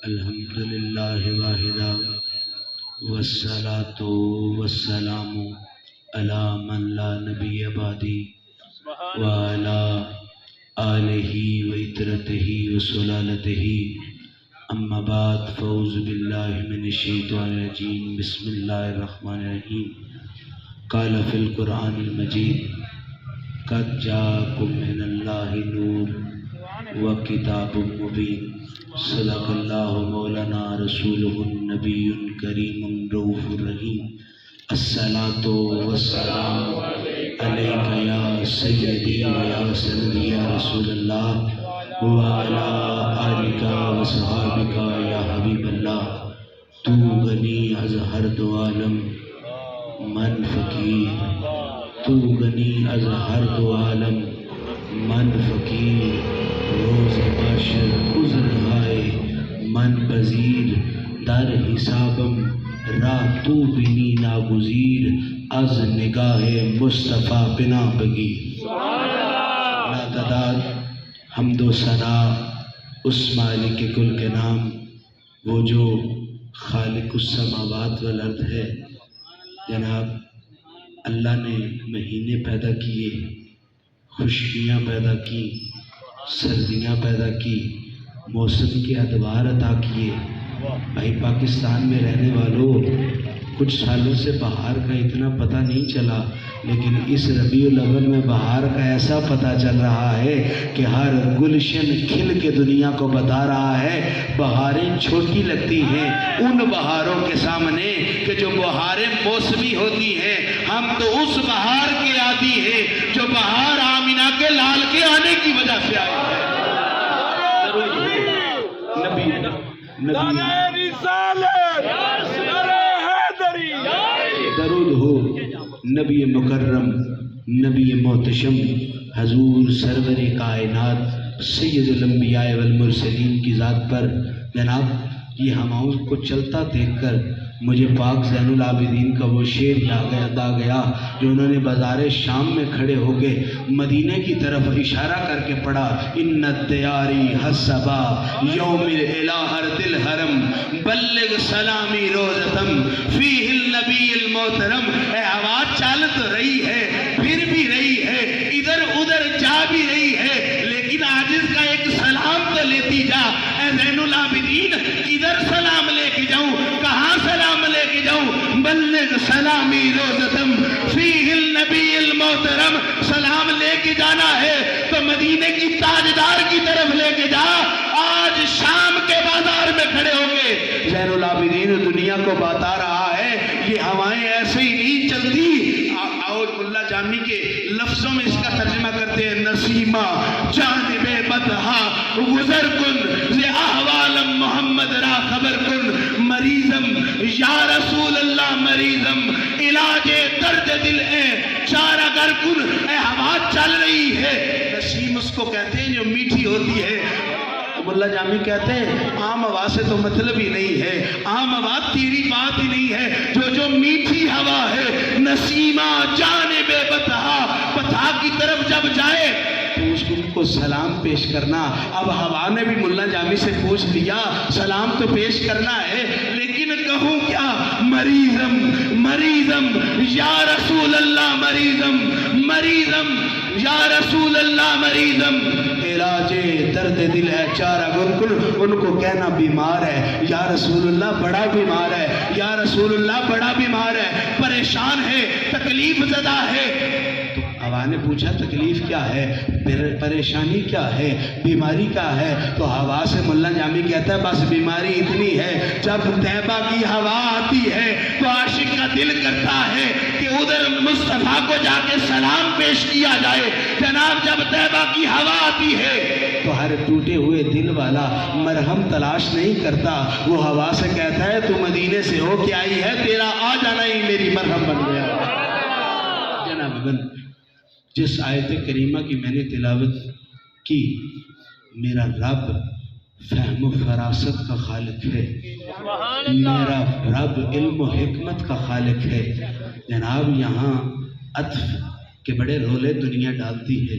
الحمدللہ واحدہ والصلاة والسلام علی من لا نبی بعدی وعلی آلہ وعترتہ وسلالتہ اما بعد فاعوذ باللہ من الشیطان الرجیم بسم اللہ الرحمن الرحیم قال فی القرآن المجید قد جاءکم من اللہ نور وکتاب مبین صدق اللہ مولانا رسولہ النبی الکریم الرؤوف الرحیم الصلاۃ والسلام علیک یا سیدی یا سندی یا رسول اللہ وعلی آلک وصحابک یا حبیب اللہ تو غنی از ہر دو عالم من فقیر تو غنی از ہر دو عالم من فقیر روز محشر عذر ہائے من پذیر در حسابم راہ تو بینی ناگزیر از نگاہ مصطفیٰ بنا بگی ناتداد حمد و ثنا اس مالک کل کے نام وہ جو خالق السماوات والارض ہے۔ جناب اللہ نے مہینے پیدا کیے، خشکیاں پیدا کی، سردیاں پیدا کی، موسم کے ادوار عطا کیے۔ بھائی پاکستان میں رہنے والوں کچھ سالوں سے بہار کا اتنا پتہ نہیں چلا، لیکن اس ربیع الاول میں بہار کا ایسا پتہ چل رہا ہے کہ ہر گلشن کھل کے دنیا کو بتا رہا ہے بہاریں چھوٹی لگتی ہیں ان بہاروں کے سامنے کہ جو بہاریں موسمی ہوتی ہیں۔ ہم تو اس بہار کے عادی ہیں جو بہار آمینہ کے لال کے آنے کی وجہ سے آئی ہے۔ درود ہو نبی مکرم نبی محتشم حضور سرور کائنات سید الانبیاء والمرسلین کی ذات پر۔ جناب یہ ہماؤں کو چلتا دیکھ کر مجھے پاک زین العابدین کا وہ شعر یاد آ گیا جو انہوں نے بازار شام میں کھڑے ہو کے مدینے کی طرف اشارہ کر کے پڑھا، ان الدیاری حسبا یوم الہرت الحرم بلغ سلامی روزتم فیہ النبی المحترم۔ اے آواز چال تو رہی ہے، پھر بھی رہی ہے، ادھر ادھر جا بھی رہی ہے، لیکن عاجز کا ایک سلام تو لیتی جا۔ اے زین العابدین ادھر سلام لے کے جاؤں، کہاں سلام لے کے جاؤں؟ بلغ سلامی روزتم فیہ النبی المحترم۔ سلام لے کے جانا ہے تو مدینے کی تاجدار کی طرف لے کے جا۔ آج شام کے بازار میں کھڑے ہو کے زین العابدین دنیا کو بتا رہا ہے یہ ہوائیں ایسے ہی نہیں چلتی۔ اور ملا جامی کے لفظوں میں اس کا ترجمہ کرتے ہیں، نسیمہ جانب بدہا گزر کن ز احوالم محمد را خبر کن، مریضم یا رسول اللہ مریضم علاج درد دل ہے چارہ گر کن۔ اے ہوا چل رہی ہے، نسیم اس کو کہتے ہیں جو میٹھی ہوتی ہے۔ ملا جامی کہتے ہیں عام ہوا سے تو مطلب ہی نہیں ہے، عام ہوا تیری بات ہی نہیں ہے، جو میٹھی ہوا ہے نسیمہ جانب بطحا، بطحا کی طرف جب جائے تو اس کو سلام پیش کرنا۔ اب ہوا نے بھی ملا جامی سے پوچھ لیا سلام تو پیش کرنا ہے لیکن کہوں کیا؟ مریضم مریضم یا رسول اللہ مریضم مریضم یا رسول اللہ مریضم علاج درد دل ہے چارہ گرکل۔ ان کو کہنا بیمار ہے، یا رسول اللہ بڑا بیمار ہے، یا رسول اللہ بڑا بیمار ہے، پریشان ہے، تکلیف زدہ ہے۔ تو ہوا نے پوچھا تکلیف کیا ہے، پریشانی کیا ہے، بیماری کیا ہے؟ تو ہوا سے ملا جامی کہتا ہے بس بیماری اتنی ہے جب طیبہ کی ہوا آتی ہے تو عاشق کا دل کرتا ہے کہ ادھر مصطفیٰ کو جا کے سلام پیش کیا جائے۔ جناب جب طیبہ کی ہوا آتی ہے تو ہر ٹوٹے ہوئے دل والا مرہم تلاش نہیں کرتا، وہ ہوا سے کہتا ہے تو مدینے سے ہو کے آئی ہے، تیرا آ جانا ہی میری مرہم بن گیا۔ جناب جس آیت کریمہ کی میں نے تلاوت کی، میرا رب فہم و فراست کا خالق ہے، میرا رب علم و حکمت کا خالق ہے۔ جناب یہاں عطف کے بڑے رولے دنیا ڈالتی ہے،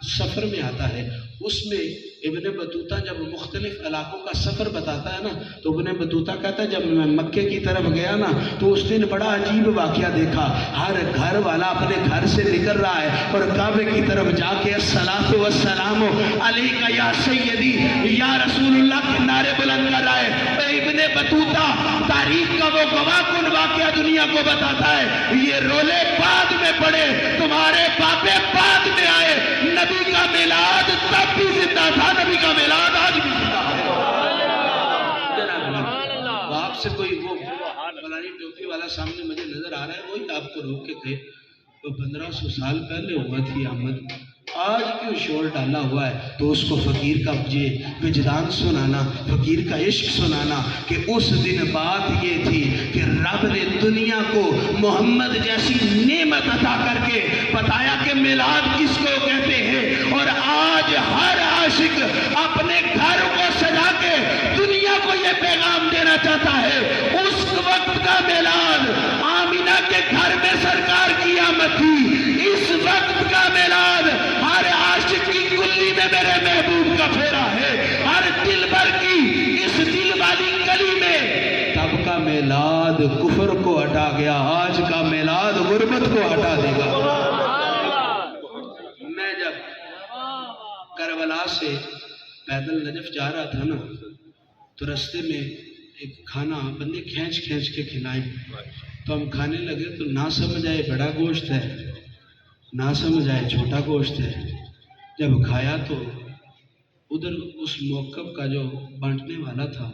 سفر میں آتا ہے، اس میں ابن بطوطہ جب مختلف علاقوں کا سفر بتاتا ہے نا تو ابن بطوطہ کہتا ہے جب میں مکے کی طرف گیا نا تو اس دن بڑا عجیب واقعہ دیکھا، ہر گھر والا اپنے گھر سے نکل رہا ہے اور کعبے کی طرف جا کے الصلاۃ والسلام علیک یا سیدی یا رسول اللہ کے نعرے بلند کر رہا ہے۔ ابن بطوطہ تاریخ کا وہ گواہ کن واقعہ دنیا کو بتاتا ہے، یہ رولے بعد میں پڑے، تمہارے باپے بعد میں آئے، نبی کا میلاد تب بھی زندہ تھا، نبی کا میلاد آج بھی زندہ ہے۔ تو آپ سے کوئی وہ فلانی ٹوپی والا سامنے مجھے نظر آ رہا ہے، وہی آپ کو روک کے کہے تو 1500 سال پہلے ہوا تھی آمد، آج کیوں شور ڈالا ہوا ہے؟ تو اس کو فقیر کا یہ وجدان سنانا، فقیر کا عشق سنانا کہ اس دن بات یہ تھی کہ رب نے دنیا کو محمد جیسی نعمت عطا کر کے بتایا کہ میلاد کس کو کہتے ہیں، اور آج ہر عاشق اپنے گھر کو سجا کے دنیا کو یہ پیغام دینا چاہتا ہے۔ اس وقت کا میلاد آمینہ کے گھر میں سرکار کی آمد تھی، اس وقت کا میلاد ہر عاشق کی گلی میں میرے محبوب کا پھیرا ہے، ہر دل بھر کی اس دل والی گلی میں۔ تب کا میلاد کفر کو ہٹا گیا، آج کا میلاد غربت کو ہٹا دے گا۔ میں جب کربلا سے پیدل نجف جا رہا تھا نا تو رستے میں ایک کھانا بندے کھینچ کھینچ کے کھلائیں تو ہم کھانے لگے تو نہ سمجھ آئے بڑا گوشت ہے، نہ سمجھ آئے چھوٹا گوشت ہے۔ جب کھایا تو ادھر اس موقف کا جو بانٹنے والا تھا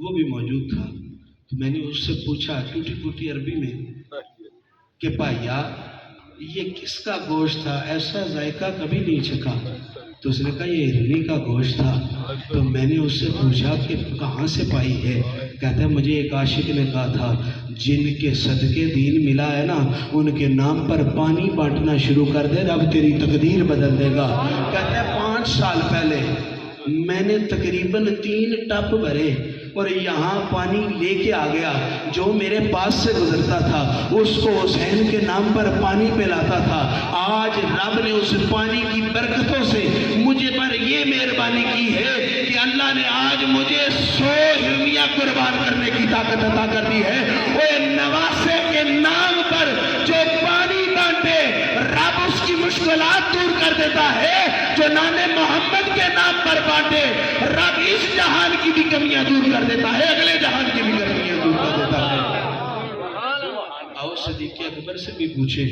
وہ بھی موجود تھا، تو میں نے اس سے پوچھا ٹوٹی ٹوٹی عربی میں کہ بھائیا یہ کس کا گوشت تھا، ایسا ذائقہ کبھی نہیں چکھا؟ تو اس نے کہا یہ ہرنی کا گوشت تھا۔ تو میں نے اس سے پوچھا کہ کہاں سے پائی ہے؟ کہتا ہے مجھے ایک عاشق نے کہا تھا جن کے صدقے دین ملا ہے نا ان کے نام پر پانی بانٹنا شروع کر دے، رب تیری تقدیر بدل دے گا۔ کہتا ہے 5 سال پہلے میں نے تقریباً 3 ٹب بھرے اور یہاں پانی لے کے آ گیا، جو میرے پاس سے گزرتا تھا اس کو حسین کے نام پر پانی پلاتا تھا۔ آج رب نے اس پانی کی برکتوں سے مجھے پر یہ مہربانی کی ہے کہ اللہ نے آج مجھے 100 ہرنیاں قربان کرنے کی طاقت عطا کر دی ہے۔ وہ نواسے کے نام پر جو پانی بانٹے رب اس کی مشکلات دور کر دیتا ہے، جو نام محمد کے نام پر بانٹے رب اس جہان کی بھی کمیاں دور کر دیتا ہے، اگلے جہان کی بھی کمیاں دور کر دیتا ہے۔ آؤ صدیق اکبر سے بھی پوچھے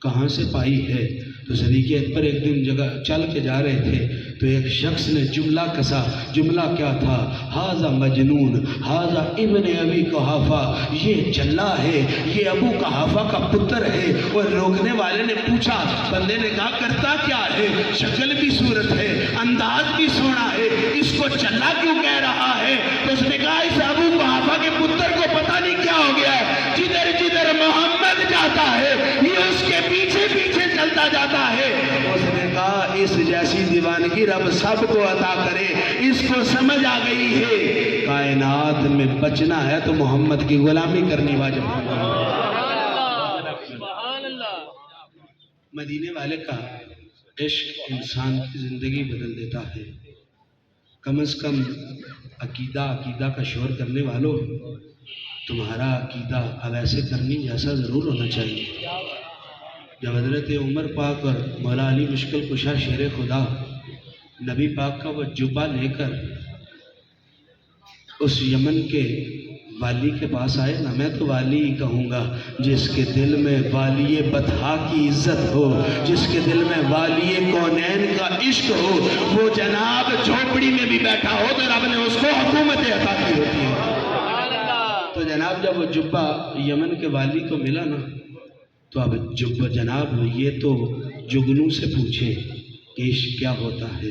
کہاں سے پائی ہے؟ تو صدیق اکبر ایک دن جگہ چل کے جا رہے تھے تو ایک شخص نے جملہ کسا، جملہ کیا تھا؟ ھذا مجنون ھذا ابن ابی قحافہ، یہ جلا ہے، یہ ابو قحافہ کا پتر ہے۔ اور روکنے والے نے پوچھا، بندے نے کہا کرتا کیا ہے؟ شکل بھی صورت ہے، انداز بھی سونا ہے، اس کو چلا کیوں کہہ رہا ہے؟ تو اس نے کہا اس ابو قحافہ کے پتر کو پتہ نہیں کیا ہو گیا ہے، جدھر جدھر محمد جاتا ہے یہ اس کے پیچھے پیچھے چلتا جاتا ہے۔ اس نے کہا اس جیسی دیوانگی رب سب کو عطا کرے، اس کو سمجھ آ گئی ہے کائنات میں بچنا ہے تو محمد کی غلامی کرنی واجب ہے۔ مدینے والے کا عشق انسان کی زندگی بدل دیتا ہے۔ کم از کم عقیدہ کا شور کرنے والوں، تمہارا عقیدہ اب ایسے کرنی جیسا ضرور ہونا چاہیے۔ جب حضرت عمر پاک اور مولا علی مشکل کشا شیر خدا نبی پاک کا وہ جبہ لے کر اس یمن کے والی کے پاس آئے نا، میں تو والی ہی کہوں گا، جس کے دل میں والی بطحا کی عزت ہو، جس کے دل میں والی کونین کا عشق ہو، وہ جناب جھوپڑی میں بھی بیٹھا ہو تو رب نے اس کو حکومت عطا کی ہوتی ہے۔ تو جناب جب وہ جبہ یمن کے والی کو ملا نا تو اب جناب یہ تو جگنو سے پوچھے کہ عشق کیا ہوتا ہے۔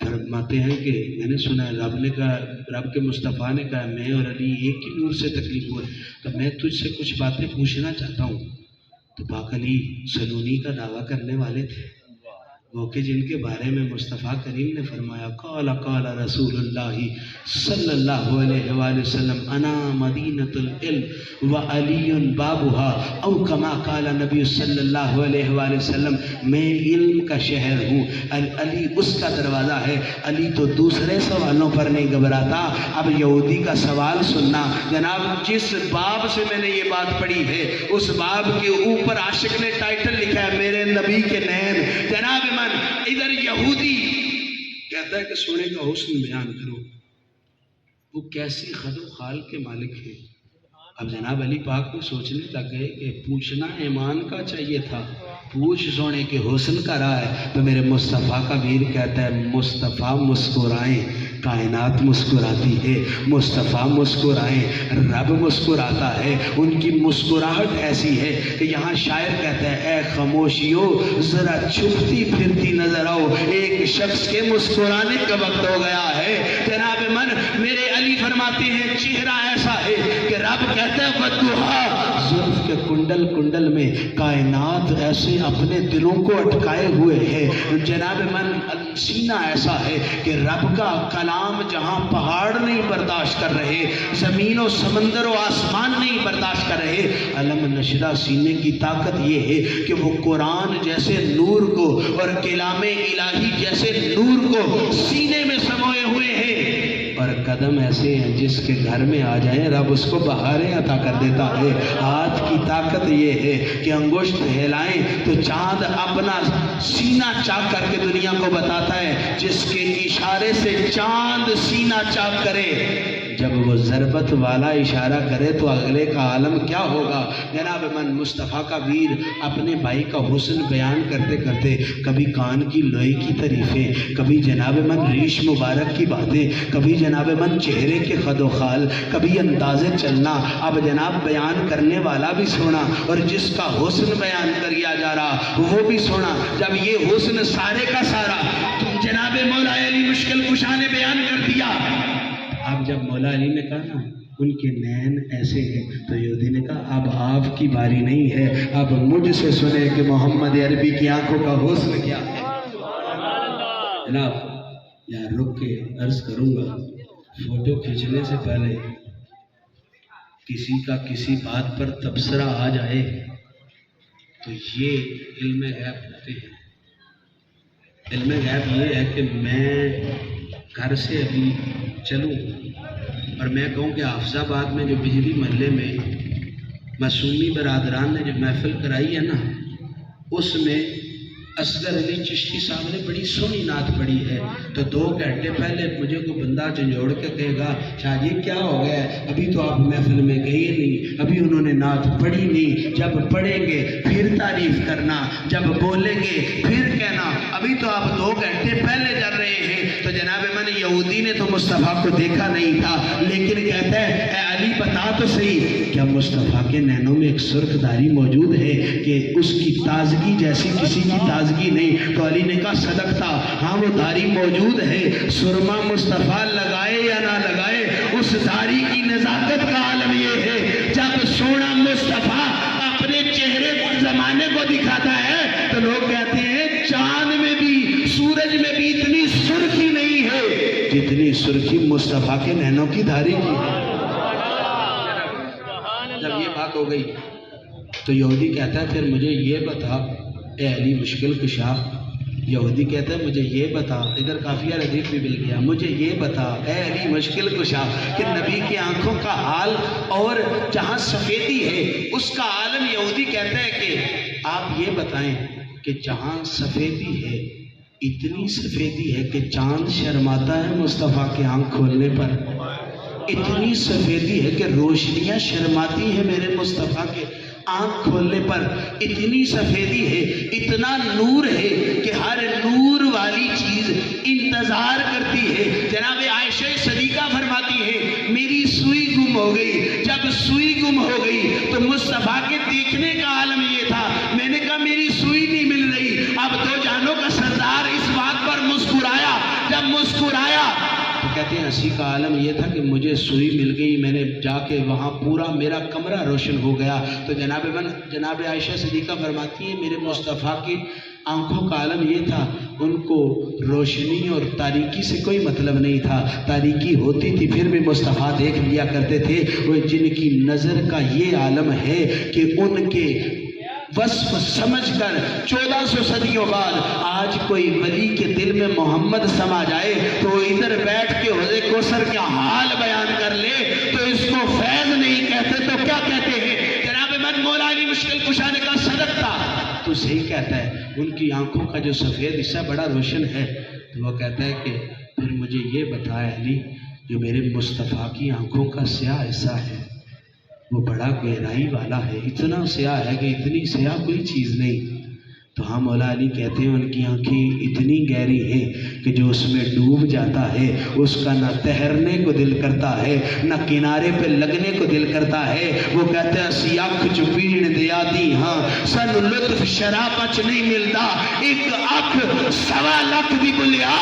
فرماتے ہیں کہ میں نے سنا ہے رب نے کہا، رب کے مصطفیٰ نے کہا میں اور علی ایک ہی نور سے تکلیف ہوئے، تو میں تجھ سے کچھ باتیں پوچھنا چاہتا ہوں۔ تو پاک علی سلونی کا دعویٰ کرنے والے تھے، وہ کہ جن کے بارے میں مصطفیٰ کریم نے فرمایا قال قال رسول اللہ صلی اللہ علیہ وآلہ وسلم انا مدینۃ العلم وعلی بابها، او کما قال نبی صلی اللہ علیہ وآلہ وسلم میں علم کا شہر ہوں، علی اس کا دروازہ ہے۔ علی تو دوسرے سوالوں پر نہیں گھبراتا۔ اب یہودی کا سوال سننا جناب، جس باب سے میں نے یہ بات پڑھی ہے اس باب کے اوپر عاشق نے ٹائٹل لکھا ہے میرے نبی کے نین۔ جناب ادھر یہودی کہتا ہے کہ سونے کا حسن بیان کرو، وہ کیسی خد و خال کے مالک ہے۔ اب جناب علی پاک کو سوچنے لگ گئے کہ پوچھنا ایمان کا چاہیے تھا، پوچھ سونے کے حسن کا رہا ہے۔ تو میرے مصطفیٰ کا ویر کہتا ہے مصطفیٰ مسکرائیں کائنات مسکراتی ہے، مصطفیٰ مسکرائیں رب مسکراتا ہے۔ ان کی مسکراہٹ ایسی ہے کہ یہاں شاعر کہتا ہے اے خاموشیوں ذرا چھپتی پھرتی نظر آؤ، ایک شخص کے مسکرانے کا وقت ہو گیا ہے۔ جناب من میرے علی فرماتے ہیں چہرہ ایسا ہے کہ رب کہتا ہے بدوہا، زلف کے کنڈل کنڈل میں کائنات ایسے اپنے دلوں کو اٹکائے ہوئے ہے۔ جناب من سینہ ایسا ہے کہ رب کا کلام جہاں پہاڑ نہیں برداشت کر رہے، زمین و سمندر و آسمان نہیں برداشت کر رہے، علم نشدہ سینے کی طاقت یہ ہے کہ وہ قرآن جیسے نور کو اور کلام الہی جیسے نور کو سینے میں سموئے ہوئے ہیں، اور قدم ایسے ہیں جس کے گھر میں آ جائیں رب اس کو بہاریں عطا کر دیتا ہے۔ ہاتھ کی طاقت یہ ہے کہ انگشت ہلائیں تو چاند اپنا سینہ چاک کر کے دنیا کو بتاتا ہے، جس کے اشارے سے چاند سینہ چاک کرے، جب وہ ضربت والا اشارہ کرے تو اگلے کا عالم کیا ہوگا۔ جناب من مصطفیٰ کا ویر اپنے بھائی کا حسن بیان کرتے کرتے کبھی کان کی لوئی کی تعریفیں، کبھی جناب من ریش مبارک کی باتیں، کبھی جناب من چہرے کے خد و خال، کبھی انداز چلنا۔ اب جناب بیان کرنے والا بھی سونا اور جس کا حسن بیان کیا جا رہا وہ بھی سونا۔ جب یہ حسن سارے کا سارا جناب مولا علی مشکل کشا نے بیان کر دیا، اب جب مولا علی نے کہا نا ان کے نین ایسے ہیں تو یہودی نے کہا اب آپ کی باری نہیں ہے، اب مجھ سے سنے کہ محمد عربی کی آنکھوں کا حسن کیا ہے۔ جناب یہاں رک کے عرض کروں گا، فوٹو کھینچنے سے پہلے کسی کا کسی بات پر تبصرہ آ جائے تو یہ علم غیب ہوتے ہیں۔ علم غیب یہ ہے کہ میں گھر سے ابھی چلوں اور میں کہوں کہ حافظ آباد میں جو بجلی محلے میں معصومی برادران نے جو محفل کرائی ہے نا، اس میں اصغر علی چشتی صاحب نے بڑی سونی نعت پڑھی ہے، تو 2 گھنٹے پہلے مجھے کوئی بندہ جھنجھوڑ کے کہے گا شاہ یہ کیا ہو گیا ہے، ابھی تو آپ محفل میں گئے نہیں، ابھی انہوں نے نعت پڑھی نہیں، جب پڑھیں گے پھر تعریف کرنا، جب بولیں گے پھر کہنا، ابھی تو آپ 2 گھنٹے پہلے جا رہے ہیں۔ تو جناب من یہودی نے تو مصطفیٰ کو دیکھا نہیں تھا، لیکن کہتا ہے اے علی بتا تو صحیح کیا مصطفیٰ کے نینوں میں ایک سرخ داری موجود ہے کہ اس کی تازگی جیسی کسی کی تازگی نہیں؟ تو علی نے کہا صدقتا، ہاں وہ داری موجود ہے، سرما مصطفیٰ لگائے یا نہ لگائے اس داری کی نزاکت کا عالم یہ ہے، جب سونا مصطفیٰ اپنے چہرے پر زمانے کو دکھاتا ہے تو لوگ کہتے ہیں چاند میں بھی سورج میں بھی اتنی سرخی نہیں ہے جتنی سرخی مصطفیٰ کے نینوں کی دھاری کی ہے۔ جب یہ بات ہو گئی تو یہودی کہتا ہے پھر مجھے یہ بتا اے علی مشکل کشا، یہودی کہتا ہے مجھے یہ بتا، ادھر کافیہ ردیف بھی مل گیا، مجھے یہ بتا اے علی مشکل کشا کہ نبی کی آنکھوں کا حال اور جہاں سفیدی ہے اس کا عالم۔ یہودی کہتا ہے کہ آپ یہ بتائیں کہ جہاں سفیدی ہے اتنی سفیدی ہے کہ چاند شرماتا ہے مصطفیٰ کے آنکھ کھولنے پر، اتنی سفیدی ہے کہ روشنیاں شرماتی ہیں میرے مصطفیٰ کے آنکھ کھولنے پر، اتنی سفیدی ہے، اتنا نور ہے کہ ہر نور والی چیز انتظار کرتی ہے۔ جناب عائشہ صدیقہ فرماتی ہے میری سوئی گم ہو گئی، جب سوئی گم ہو گئی تو مصطفیٰ کے دیکھنے کا عالم یہ تھا، میں نے کہا میری سوئی نہیں مل رہی، اب 2 جہانوں کا سردار اس بات پر مسکرایا جب ہنسی کا عالم یہ تھا کہ مجھے سوئی مل گئی، میں نے جا کے وہاں پورا میرا کمرہ روشن ہو گیا۔ تو جناب عائشہ صدیقہ فرماتی ہیں میرے مصطفیٰ کی آنکھوں کا عالم یہ تھا، ان کو روشنی اور تاریکی سے کوئی مطلب نہیں تھا، تاریکی ہوتی تھی پھر بھی مصطفیٰ دیکھ لیا کرتے تھے۔ وہ جن کی نظر کا یہ عالم ہے کہ ان کے وصف سمجھ کر 1400 صدیوں بعد آج کوئی ولی کے دل میں محمد سما جائے تو ادھر بیٹھ کے حوض کوثر کا حال بیان کر لے تو اس کو فیض نہیں کہتے تو کیا کہتے ہیں؟ جناب من مولا علی مشکل کشا نے کہا صدق تھا، تو صحیح کہتا ہے، ان کی آنکھوں کا جو سفید حصہ بڑا روشن ہے۔ تو وہ کہتا ہے کہ پھر مجھے یہ بتایا علی، جو میرے مصطفیٰ کی آنکھوں کا سیاہ حصہ ہے وہ بڑا گہرائی والا ہے، اتنا سیاہ ہے کہ اتنی سیاہ کوئی چیز نہیں۔ تو ہاں مولا علی کہتے ہیں ان کی آنکھیں اتنی گہری ہیں کہ جو اس میں ڈوب جاتا ہے اس کا نہ تیرنے کو دل کرتا ہے نہ کنارے پہ لگنے کو دل کرتا ہے۔ وہ کہتے ہیں سی اکھ چ پیڑ دیا دی ہاں سن لطف شرابچ نہیں ملتا، ایک اکھ 1.25 لاکھ دی بلیا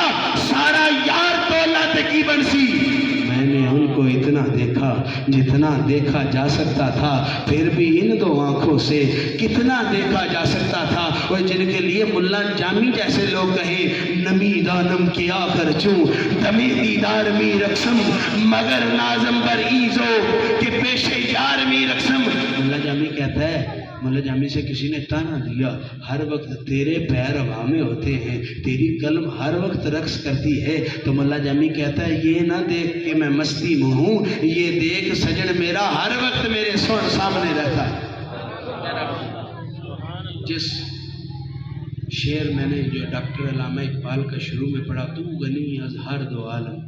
سارا یار تولا تے کی بنسی۔ میں نے ان کو اتنا دیکھا جتنا دیکھا جا سکتا تھا، پھر بھی ان دو آنکھوں سے کتنا دیکھا جا سکتا تھا۔ وہ جن کے لیے ملا جامی جیسے لوگ کہیں نمی دانم کیا کر چوں دمی دیدار می رقصم مگر نازم بر ایزو کہ پیش یار می رقصم۔ ملا جامی کہتا ہے، مولا جامی سے کسی نے تانا دیا، ہر وقت تیرے پیر ہوا میں ہوتے ہیں، تیری قلم ہر وقت رقص کرتی ہے۔ تو مولا جامی کہتا ہے یہ نہ دیکھ کہ میں مستی میں ہوں، یہ دیکھ سجن میرا ہر وقت میرے سامنے رہتا ہے۔ جس شعر میں نے جو ڈاکٹر علامہ اقبال کا شروع میں پڑھا، تو غنی از ہر دو عالم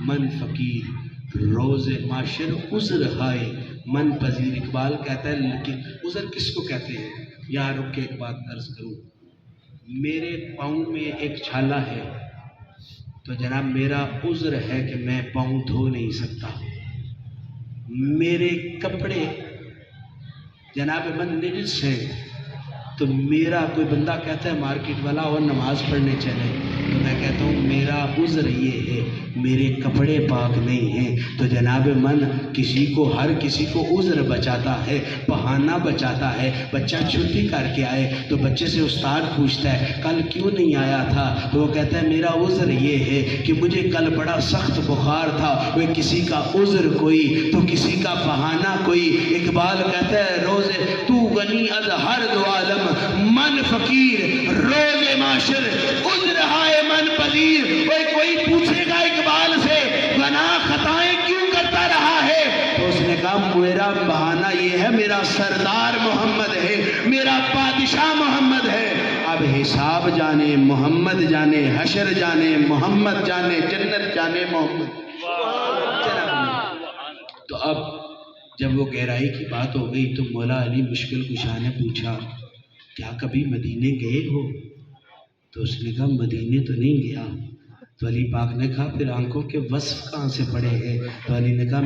من فقیر روز معاشر عذر ہائے من پذیر۔ اقبال کہتا ہے لیکن عذر کس کو کہتے ہیں؟ یہاں رک کے ایک بات عرض کروں، میرے پاؤں میں ایک چھالا ہے تو جناب میرا عذر ہے کہ میں پاؤں دھو نہیں سکتا۔ میرے کپڑے جناب من نجس ہے تو میرا کوئی بندہ کہتا ہے مارکیٹ والا اور نماز پڑھنے چلے تو میں کہتا ہوں میرا عذر یہ ہے میرے کپڑے پاک نہیں ہیں۔ تو جناب من ہر کسی کو عذر بچاتا ہے، بہانہ بچاتا ہے۔ بچہ چھٹی کر کے آئے تو بچے سے استاد پوچھتا ہے کل کیوں نہیں آیا تھا؟ تو وہ کہتا ہے میرا عذر یہ ہے کہ مجھے کل بڑا سخت بخار تھا۔ وہ کسی کا عذر کوئی تو کسی کا بہانہ کوئی۔ اقبال کہتا ہے روزے تو غنی از ہر دو عالم من فقیر روز معاشر عذر ہائے من پذیر۔ کوئی پوچھے گا اقبال سے گناہ خطائیں کیوں کرتا رہا ہے تو اس نے کہا میرا بہانہ یہ ہے میرا سردار محمد ہے، میرا بادشاہ محمد ہے۔ اب حساب جانے محمد جانے، حشر جانے محمد جانے، جنت جانے محمد۔ تو اب جب وہ گہرائی کی بات ہو گئی تو مولا علی مشکل کشا نے پوچھا کیا کبھی مدینے گئے ہو؟ تو اس نے کہا مدینے تو نہیں گیا۔ تو علی پاک نے کہا پھر آنکھوں کے وصف کہاں سے پڑے ہیں؟ تو علی نے کہا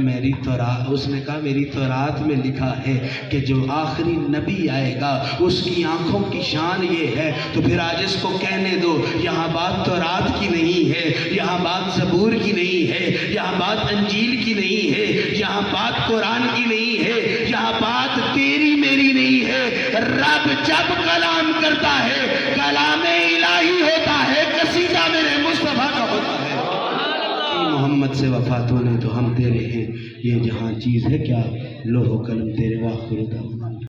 اس نے کہا میری تورات میں لکھا ہے کہ جو آخری نبی آئے گا اس کی آنکھوں کی شان یہ ہے۔ تو پھر آج اس کو کہنے دو یہاں بات تورات کی نہیں ہے، یہاں بات زبور کی نہیں ہے، یہاں بات انجیل کی نہیں ہے، یہاں بات قرآن کی نہیں ہے، یہاں بات تیری میری نہیں ہے۔ رب جب کلام کرتا ہے کلام الہی ہوتا ہے، قصیدہ میرے مصطفیٰ کا ہوتا ہے۔ محمد سے وفات ہونے تو ہم تیرے ہیں، یہ جہاں چیز ہے کیا لوح و قلم تیرے واخر دعوانا۔